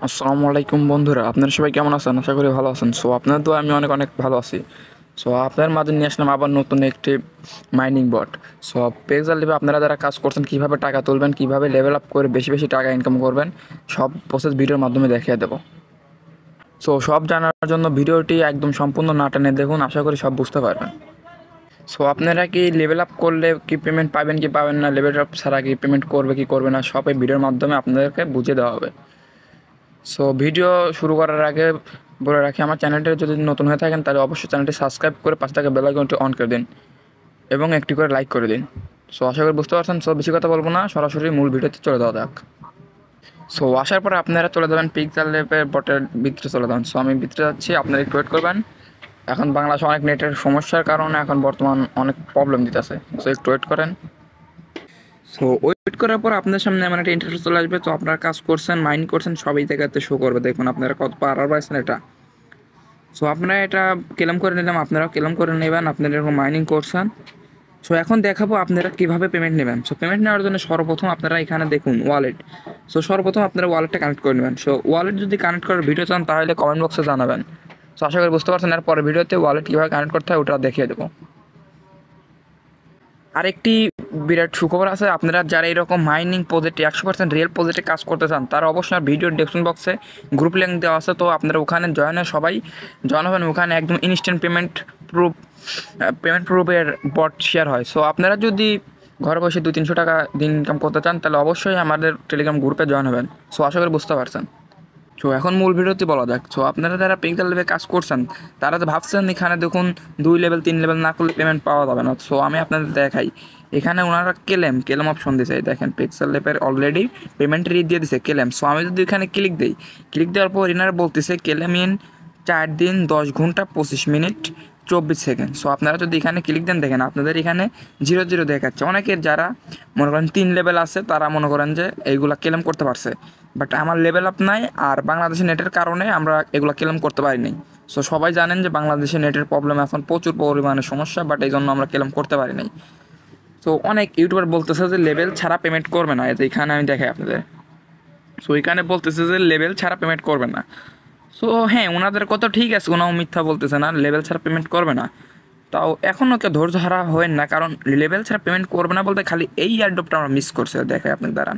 আসসালামু আলাইকুম বন্ধুরা, আপনারা সবাই কেমন আছেন? আশা করি ভালো আছেন। আপনাদের তো আমি অনেক অনেক ভালো আছি। আপনার মাঝে নিয়ে আসলাম আবার নতুন একটি মাইনিং বট। পেক্সাল লেভে আপনারা যারা কাজ করছেন, কীভাবে টাকা তুলবেন, কীভাবে লেভেল আপ করে বেশি বেশি টাকা ইনকাম করবেন, সব প্রসেস ভিডিওর মাধ্যমে দেখিয়ে দেবো। সব জানার জন্য ভিডিওটি একদম সম্পূর্ণ না টেনে দেখুন, আশা করি সব বুঝতে পারবেন। আপনারা কি লেভেল আপ করলে কি পেমেন্ট পাবেন কি পাবেন না, লেভেল আপ ছাড়া কি পেমেন্ট করবে কি করবে না, সব এই ভিডিওর মাধ্যমে আপনাদেরকে বুঝিয়ে দেওয়া হবে। ভিডিও শুরু করার আগে বলে রাখি, আমার চ্যানেলটি যদি নতুন হয়ে থাকেন তাহলে অবশ্যই চ্যানেলটি সাবস্ক্রাইব করে পাশে থাকা বেল আইকনটি অন করে দিন এবং একটি করে লাইক করে দিন। আশা করি বুঝতে পারছেন। বেশি কথা বলবো না, সরাসরি মূল ভিডিওতে চলে যাওয়া যাক। আসার পরে আপনারা চলে যাবেন পিক্সেল ল্যাবের বটের ভিতরে চলে যাবেন। আমি ভিতরে যাচ্ছি, আপনারা একটু ওয়েট করবেন। এখন বাংলাদেশে অনেক নেটের সমস্যার কারণে এখন বর্তমান অনেক প্রবলেম দিতেছে। একটু ওয়েট করেন। ওয়েট করার পর আপনার সামনে এমন একটা ইন্টারফেস চলে আসবে। আপনারা কাজ করছেন, মাইন্ড করছেন, সবই জায়গাতে শো করবে। দেখুন আপনারা কত পাওয়ার পাইছেন এটা। আপনারা এটা ক্লেম করে নিলাম, আপনারাও ক্লেম করে নেবেন। আপনারা এরকম মাইনিং করছেন। এখন দেখাবো আপনারা কীভাবে পেমেন্ট নেবেন। পেমেন্ট নেওয়ার জন্য সর্বপ্রথম আপনারা এখানে দেখুন ওয়ালেট। সর্বপ্রথম আপনারা ওয়ালেটটা কানেক্ট করে নেবেন। ওয়ালেট যদি কানেক্ট করার ভিডিও চান তাহলে কমেন্ট বক্সে জানাবেন। আশা করি বুঝতে পারছেন। এর পরের ভিডিওতে ওয়ালেট কীভাবে কানেক্ট করতে হয় ওটা দেখিয়ে দেবো। আরেকটি বিরাট সুখবর আছে, আপনারা যারা এরকম মাইনিং প্রজেক্টে 100% রিয়েল প্রজেক্টে কাজ করতে চান তারা অবশ্যই ভিডিওর ডেসক্রিপশন বক্সে গ্রুপ লিঙ্ক দেওয়া আছে। আপনারা ওখানে সবাই জয়েন হবেন। ওখানে একদম ইনস্ট্যান্ট পেমেন্ট প্রুফের বট শেয়ার হয়। আপনারা যদি ঘরে বসে 200-300 টাকা দিন ইনকাম করতে চান তাহলে অবশ্যই আমাদের টেলিগ্রাম গ্রুপে জয়েন হবেন। আশা করি বুঝতে পারছেন। এখন মূল ভিডিওতে বলা যাক। আপনারা যারা পিক্সেল লেভে কাজ করছেন তারা তো ভাবছেন এখানে দেখুন 2 লেভেল 3 লেভেল না করলে পেমেন্ট পাওয়া যাবে না। আমি আপনাদের দেখাই, এখানে ওনারা ক্লেম অপশন দিয়েছে। দেখেন পিক্সেল লেভের অলরেডি পেমেন্ট দিয়ে দিছে ক্লেম। আমি যদি এখানে ক্লিক দেওয়ার পর এনারা বলতেছে ক্লেম ইন 4 দিন 10 ঘন্টা 25 মিনিট 24 সেকেন্ড। আপনারা যদি এখানে ক্লিক দেন, দেখেন আপনাদের এখানে 0 দেখাচ্ছে। অনেকের যারা মনে করেন 3 লেভেল আছে তারা মনে করেন যে এইগুলা ক্লেম করতে পারছে, বাট আমার লেভেল আপ নাই আর বাংলাদেশের নেটের কারণে আমরা এগুলো ক্লেম করতে পারিনি। সবাই জানেন যে বাংলাদেশের নেটের প্রবলেম এখন প্রচুর পরিমাণে সমস্যা, বাট এই জন্য আমরা ক্লেম করতে পারি নাই। অনেক ইউটিউবার বলতেছে যে লেভেল ছাড়া পেমেন্ট করবে না। এখানে আমি দেখাই আপনাদের। এখানে বলতেছে যে লেভেল ছাড়া পেমেন্ট করবে না। হ্যাঁ, ওনাদের কথা ঠিক আছে, ওনাও মিথ্যা বলতেছে না, লেভেল ছাড়া পেমেন্ট করবে না। তাও এখনও কেউ ধৈর্য হারা হয় না, কারণ লেভেল ছাড়া পেমেন্ট করবে না বলতে খালি এই এয়ারড্রপটা আমরা মিস করছি। দেখাই আপনি দাঁড়ান,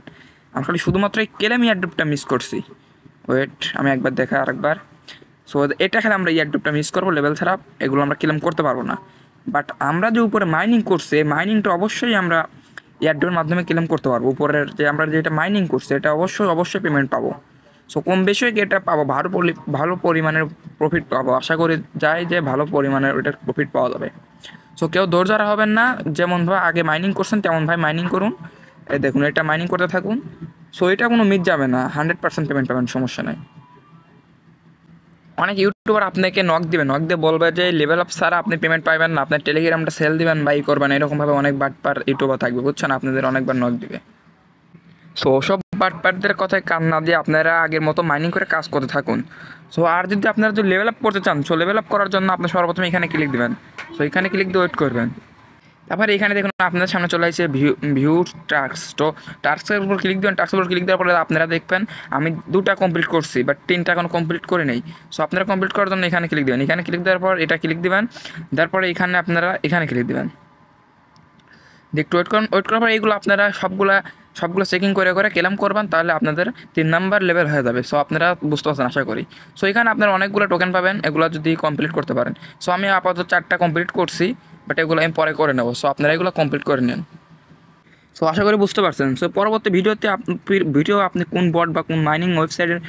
আমি খালি শুধুমাত্র এই ক্লেম এয়ারড্রপটা মিস করছি। ওয়েট, আমি একবার দেখাই আরেকবার। এটা খালি আমরা এয়ারড্রপটা মিস করবো, লেভেল ছাড়া এগুলো আমরা ক্লেম করতে পারবো না। বাট আমরা যে উপরে মাইনিং করছি, মাইনিংটা অবশ্যই আমরা এয়ারড্রপের মাধ্যমে ক্লেম করতে পারবো। উপরের যে আমরা যেটা মাইনিং করছি এটা অবশ্যই পেমেন্ট পাবো। কম বেশি এটা পাবো, ভালো পরিমাণের প্রফিট পাবো। আশা করি যাই যে ভালো পরিমাণের ওইটার প্রফিট পাওয়া যাবে। কেউ ধৈর্য হারা হবেন না, যেমনভাবে আগে মাইনিং করছেন তেমনভাবে মাইনিং করুন। এই দেখুন, এটা মাইনিং করতে থাকুন। এটা কোনো মিস যাবে না, 100% পেমেন্ট পাবেন, সমস্যা নাই। অনেক ইউটিউবার আপনাকে নক দিয়ে বলবে যে লেভেল আপ ছাড়া আপনি পেমেন্ট পাবেন না, আপনার টেলিগ্রামটা সেল দিবেন বা করবেন, এরকমভাবে অনেক বাটপার ইউটিউবার থাকবে, বুঝছেন? আপনাদের অনেকবার নক দিবে। ওসব বাটপারদের কথায় কান না দিয়ে আপনারা আগের মতো মাইনিং করে কাজ করতে থাকুন। আর যদি আপনারা যদি লেভেল আপ করতে চান, লেভেল আপ করার জন্য আপনি সর্বপ্রথম এখানে ক্লিক দেবেন। এখানে ক্লিক দিয়ে ওয়েট করবেন। তারপরে এখানে দেখুন আপনাদের সামনে চলে আসছে ভিউ টাস্ক। টাস্কের উপর ক্লিক দেবেন। টাস্কের উপর ক্লিক দেওয়ার পরে আপনারা দেখবেন আমি 2টা কমপ্লিট করছি, বাট 3টা এখন কমপ্লিট করে নেই। আপনারা কমপ্লিট করার জন্য এখানে ক্লিক দেবেন। এখানে ক্লিক দেওয়ার পর এটা ক্লিক দেবেন। তারপরে এখানে আপনারা এখানে ক্লিক দেবেন। একটু ওয়েট করার পর এইগুলো আপনারা সবগুলো চেকিং করে ক্লেম করবেন, তাহলে আপনাদের 3 নাম্বার লেভেল হয়ে যাবে। আপনারা বুঝতে পারছেন আশা করি। এখানে আপনারা অনেকগুলো টোকেন পাবেন এগুলো যদি কমপ্লিট করতে পারেন। আমি আপাতত 4টা কমপ্লিট করছি, বাট এগুলো আমি পরে করে নেব। আপনারা এগুলো কমপ্লিট করে নেন। আশা করি বুঝতে পারছেন। পরবর্তী ভিডিও আপনি কোন বট বা কোন মাইনিং ওয়েবসাইটের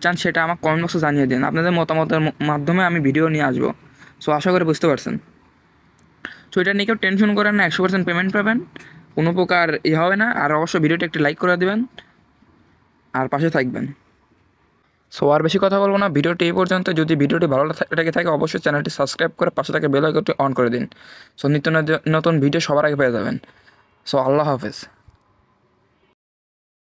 চান সেটা আমার কমেন্ট বক্সে জানিয়ে দিন। আপনাদের মতামতের মাধ্যমে আমি ভিডিও নিয়ে আসবো। আশা করি বুঝতে পারছেন। এটা নিয়ে কেউ টেনশন করেন না, 100% পেমেন্ট পাবেন, কোনো প্রকার হবে না। আর অবশ্যই ভিডিওটা একটি লাইক করে দেবেন আর পাশে থাকবেন। আর বেশি কথা বলবো না, ভিডিওটি এই পর্যন্ত। যদি ভিডিওটি ভালো লেগে থাকে অবশ্যই চ্যানেলটি সাবস্ক্রাইব করে পাশে থাকে বেল আইকনটি অন করে দিন। নিত্য নতুন ভিডিও সবার আগে পেয়ে যাবেন। আল্লাহ হাফেজ।